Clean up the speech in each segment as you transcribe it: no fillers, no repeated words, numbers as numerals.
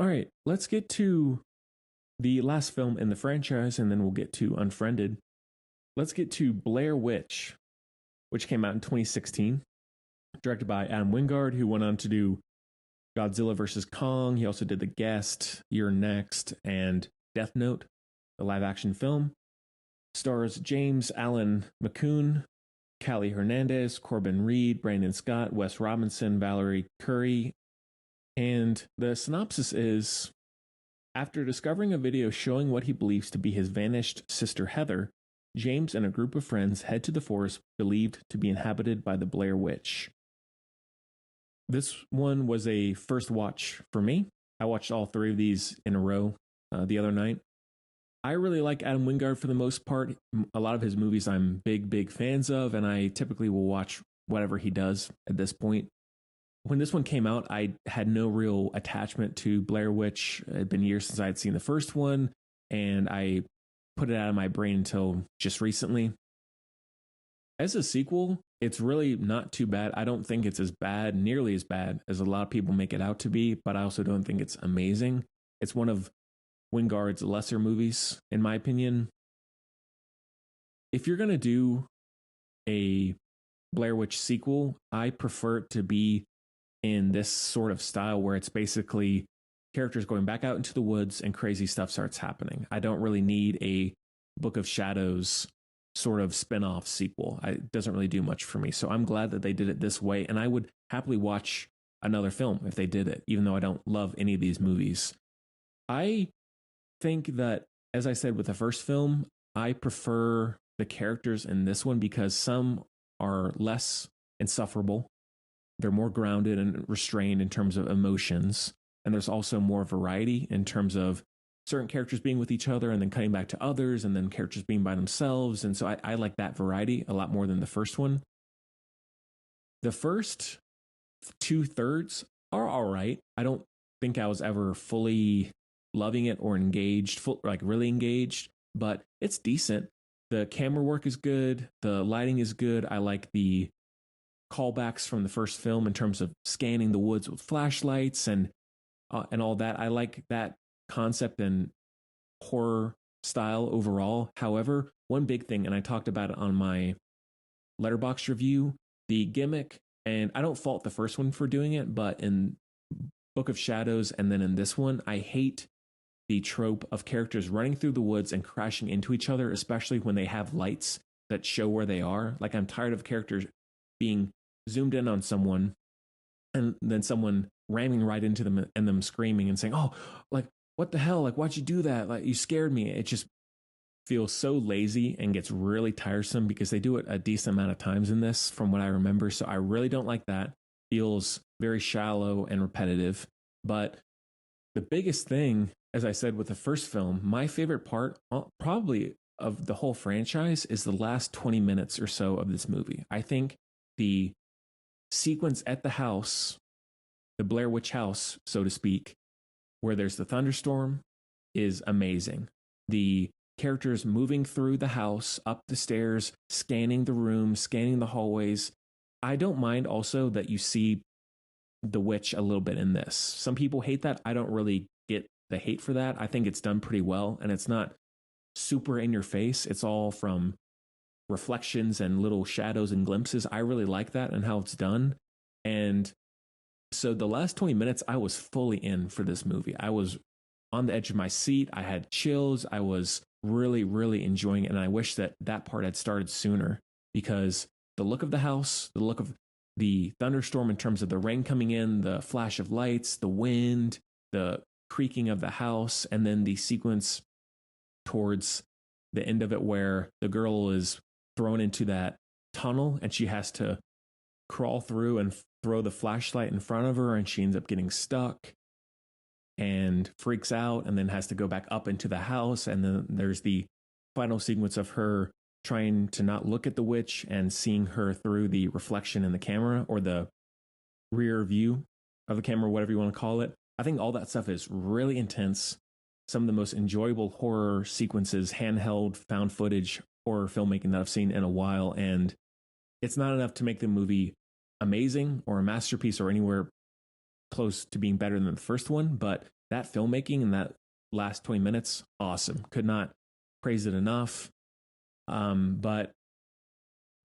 All right, let's get to the last film in the franchise, and then we'll get to Unfriended. Let's get to Blair Witch, which came out in 2016, directed by Adam Wingard, who went on to do Godzilla vs. Kong. He also did The Guest, You're Next, and Death Note, the live action film. Stars James Allen McCune, Callie Hernandez, Corbin Reed, Brandon Scott, Wes Robinson, Valerie Curry. And the synopsis is: after discovering a video showing what he believes to be his vanished sister Heather, James and a group of friends head to the forest believed to be inhabited by the Blair Witch. This one was a first watch for me. I watched all three of these in a row the other night. I really like Adam Wingard for the most part. A lot of his movies I'm big fans of, and I typically will watch whatever he does at this point. When this one came out, I had no real attachment to Blair Witch. It had been years since I had seen the first one, and I put it out of my brain until just recently. As a sequel, it's really not too bad. I don't think it's nearly as bad as a lot of people make it out to be, but I also don't think it's amazing. It's one of Wingard's lesser movies, in my opinion. If you're going to do a Blair Witch sequel, I prefer it to be in this sort of style where it's basically characters going back out into the woods and crazy stuff starts happening. I don't really need a Book of Shadows sort of spin-off sequel. It doesn't really do much for me. So I'm glad that they did it this way, and I would happily watch another film if they did it, even though I don't love any of these movies. I think that, as I said with the first film, I prefer the characters in this one because some are less insufferable. They're more grounded and restrained in terms of emotions. And there's also more variety in terms of certain characters being with each other and then cutting back to others and then characters being by themselves. And so I like that variety a lot more than the first one. The first 2/3 are all right. I don't think I was ever fully loving it or engaged, really engaged, but it's decent. The camera work is good. The lighting is good. I like the callbacks from the first film in terms of scanning the woods with flashlights and all that. I like that concept and horror style overall. However, one big thing, and I talked about it on my Letterboxd review, the gimmick, and I don't fault the first one for doing it, but in Book of Shadows and then in this one, I hate the trope of characters running through the woods and crashing into each other, especially when they have lights that show where they are. Like, I'm tired of characters being zoomed in on someone and then someone ramming right into them and them screaming and saying, "Oh, like, what the hell? Like, why'd you do that? Like, you scared me." It just feels so lazy and gets really tiresome because they do it a decent amount of times in this from what I remember. So I really don't like that. Feels very shallow and repetitive. But the biggest thing, as I said with the first film, my favorite part probably of the whole franchise is the last 20 minutes or so of this movie. I think the sequence at the house, the Blair Witch house, so to speak, where there's the thunderstorm, is amazing. The characters moving through the house, up the stairs, scanning the room, scanning the hallways. I don't mind also that you see the witch a little bit in this. Some people hate that. I don't really get the hate for that. I think it's done pretty well, and it's not super in your face. It's all from reflections and little shadows and glimpses. I really like that and how it's done. And so the last 20 minutes, I was fully in for this movie. I was on the edge of my seat. I had chills. I was really enjoying it. And I wish that that part had started sooner, because the look of the house, the look of the thunderstorm in terms of the rain coming in, the flash of lights, the wind, the creaking of the house, and then the sequence towards the end of it where the girl is thrown into that tunnel and she has to crawl through and throw the flashlight in front of her, and she ends up getting stuck and freaks out and then has to go back up into the house. And then there's the final sequence of her trying to not look at the witch and seeing her through the reflection in the camera, or the rear view of the camera, whatever you want to call it. I think all that stuff is really intense. Some of the most enjoyable horror sequences, handheld, found footage horror filmmaking that I've seen in a while. And it's not enough to make the movie amazing or a masterpiece or anywhere close to being better than the first one, but that filmmaking in that last 20 minutes, awesome. Could not praise it enough. But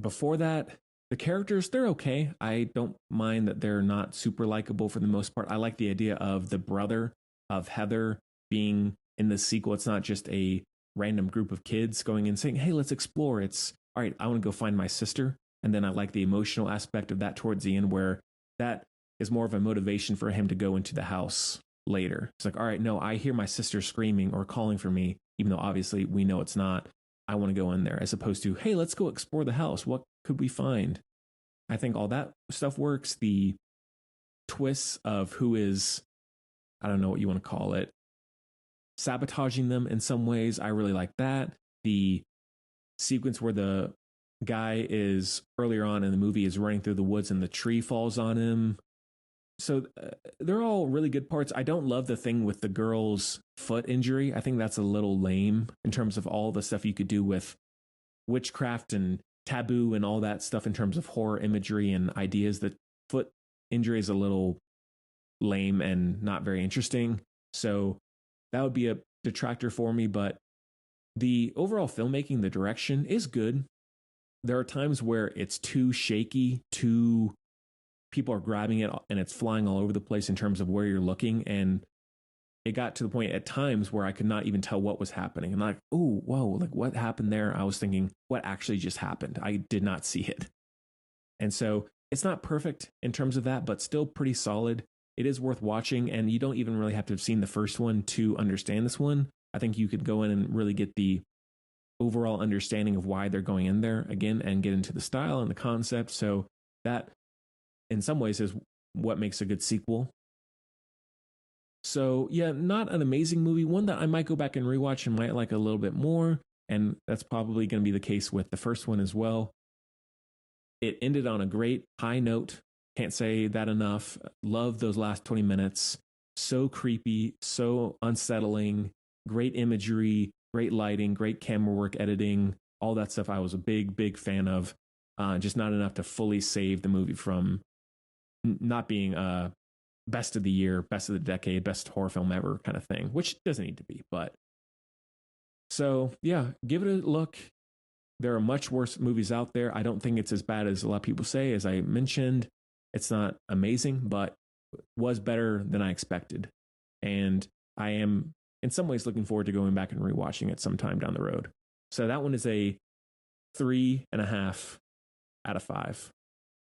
before that, the characters, they're okay. I don't mind that they're not super likable for the most part. I like the idea of the brother of Heather being in the sequel. It's not just a random group of kids going and saying, hey, let's explore. It's all right, I want to go find my sister. And then I like the emotional aspect of that towards the end, where that is more of a motivation for him to go into the house later. It's like, all right, no, I hear my sister screaming or calling for me, even though obviously we know it's not. I want to go in there, as opposed to, hey, let's go explore the house. What could we find? I think all that stuff works. The twists of who is, I don't know what you want to call it, sabotaging them in some ways, I really like that. The sequence where the guy is earlier on in the movie is running through the woods and the tree falls on him. So they're all really good parts. I don't love the thing with the girl's foot injury. I think that's a little lame in terms of all the stuff you could do with witchcraft and taboo and all that stuff in terms of horror imagery and ideas. The foot injury is a little lame and not very interesting. So that would be a detractor for me. But the overall filmmaking, the direction is good. There are times where it's too shaky, people are grabbing it and it's flying all over the place in terms of where you're looking. And it got to the point at times where I could not even tell what was happening. And like, oh, whoa, like what happened there? I was thinking, what actually just happened? I did not see it. And so it's not perfect in terms of that, but still pretty solid. It is worth watching. And you don't even really have to have seen the first one to understand this one. I think you could go in and really get the overall understanding of why they're going in there again and get into the style and the concept. So that in some ways is what makes a good sequel. So yeah, not an amazing movie, one that I might go back and rewatch and might like a little bit more. And that's probably going to be the case with the first one as well. It ended on a great high note. Can't say that enough. Love those last 20 minutes. So creepy, so unsettling, great imagery, great lighting, great camera work, editing, all that stuff I was a big fan of. Just not enough to fully save the movie from not being best of the year, best of the decade, best horror film ever kind of thing, which doesn't need to be. But so yeah, give it a look. There are much worse movies out there. I don't think it's as bad as a lot of people say. As I mentioned, it's not amazing, but was better than I expected. And I am in some ways looking forward to going back and rewatching it sometime down the road. So that one is a 3.5 out of 5.